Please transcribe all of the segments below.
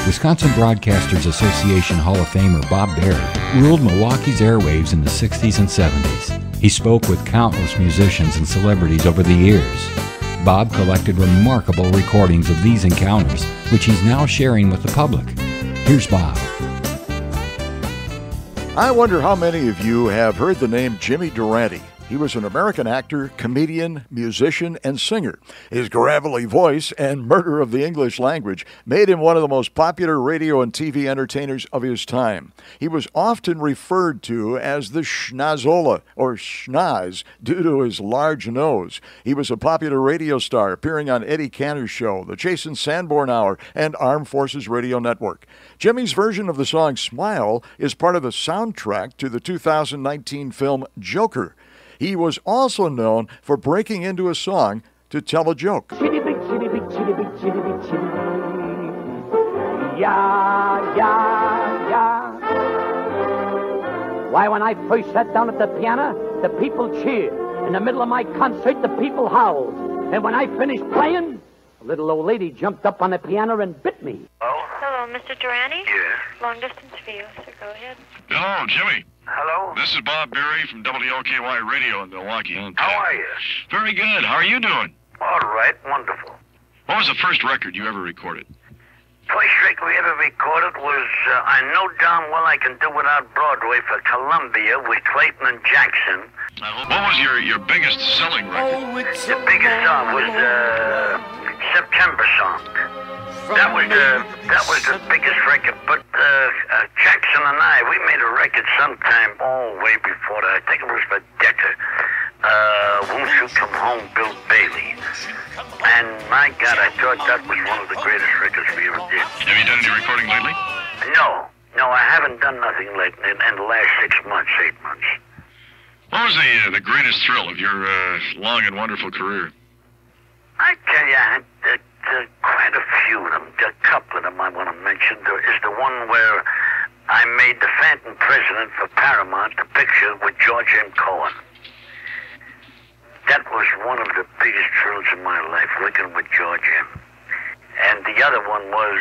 Wisconsin Broadcasters Association Hall of Famer Bob Berry ruled Milwaukee's airwaves in the 60s and 70s. He spoke with countless musicians and celebrities over the years. Bob collected remarkable recordings of these encounters, which he's now sharing with the public. Here's Bob. I wonder how many of you have heard the name Jimmy Durante. He was an American actor, comedian, musician, and singer. His gravelly voice and murder of the English language made him one of the most popular radio and TV entertainers of his time. He was often referred to as the schnozzola, or schnoz, due to his large nose. He was a popular radio star, appearing on Eddie Cantor's show, the Chase and Sanborn Hour, and Armed Forces Radio Network. Jimmy's version of the song Smile is part of the soundtrack to the 2019 film Joker. He was also known for breaking into a song to tell a joke. Chitty big, chitty big, chitty big, chitty big, chitty big. Yeah, yeah, yeah. Why, when I first sat down at the piano, the people cheered. In the middle of my concert, the people howled. And when I finished playing, a little old lady jumped up on the piano and bit me. Hello, Mr. Durante? Yeah. Long distance for you, so go ahead. Hello, Jimmy. Hello? This is Bob Berry from WLKY Radio in Milwaukee. Okay. How are you? Very good. How are you doing? All right, wonderful. What was the first record you ever recorded? First record we ever recorded was I Know Darn Well I Can Do Without Broadway for Columbia with Clayton and Jackson. What was your biggest selling record? The biggest song was September Song. That was the biggest record, but Jackson and I, we made a record sometime way before that. I think it was for Decca. Won't You Come Home, Bill Bailey. And my God, I thought that was one of the greatest records we ever did. Have you done any recording lately? No, I haven't done nothing lately in the last 6 months, 8 months. What was the greatest thrill of your long and wonderful career? I tell you, I had quite a few of them. A couple of them I want to mention. There is the one where I made the Phantom President for Paramount, the picture with George M. Cohen. That was one of the biggest thrills in my life, working with George M. And the other one was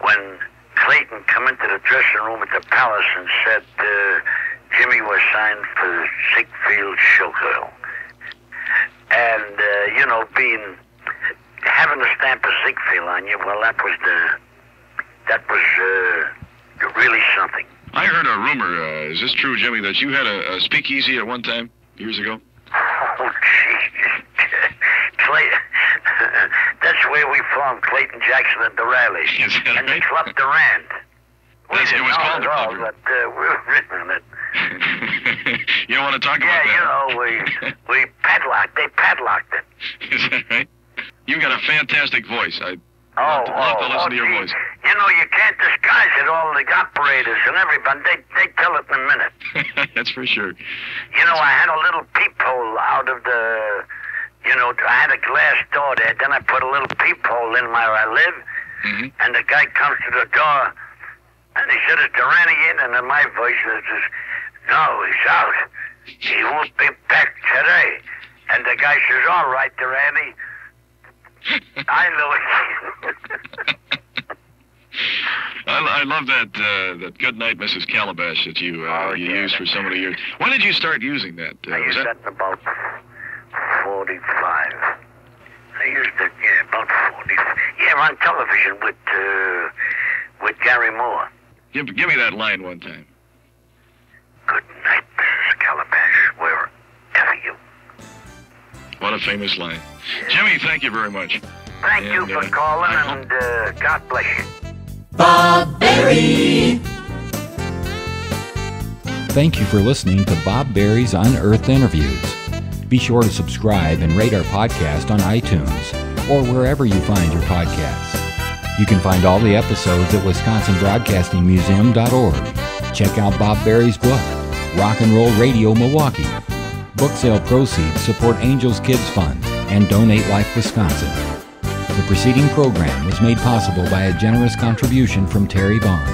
when Clayton come into the dressing room at the Palace and said Jimmy was signed for the Ziegfeld Showgirl. And, having the stamp of Ziegfeld on you, well, that was really something. I heard a rumor, is this true, Jimmy, that you had a speakeasy at one time, years ago? Oh, jeez. Clayton, that's where we formed Clayton, Jackson, and Durante. Is that and right? the Club Durant. It was called the Club Durant. But we were written on it. You don't want to talk about that? Yeah, we padlocked. They padlocked it. Is that right? You've got a fantastic voice. I'd love to listen to your voice. You know, you can't disguise it. All the operators and everybody, they tell it in a minute. That's for sure. You know, I had a little peephole out of the, I had a glass door there. Then I put a little peephole in where I live. Mm-hmm. And the guy comes to the door, and he said, "Is Durante in?" And in my voice, it says, "No, he's out. He won't be back today." And the guy says, "All right, Durante." I know it. I love that "Good Night, Mrs. Calabash" that you used for so many years. When did you start using that? I used that in about 45. I used it, about 40. Yeah, on television with Gary Moore. Give me that line one time. Good night, Mrs. Calabash, wherever you. What a famous line. Jimmy, thank you very much. Thank you for calling, and God bless you. Bob Berry. Thank you for listening to Bob Berry's Unearthed Interviews. Be sure to subscribe and rate our podcast on iTunes or wherever you find your podcasts. You can find all the episodes at WisconsinBroadcastingMuseum.org. Check out Bob Berry's book, Rock and Roll Radio Milwaukee. Book sale proceeds support Angels Kids Fund and Donate Life Wisconsin. The preceding program was made possible by a generous contribution from Terry Bond.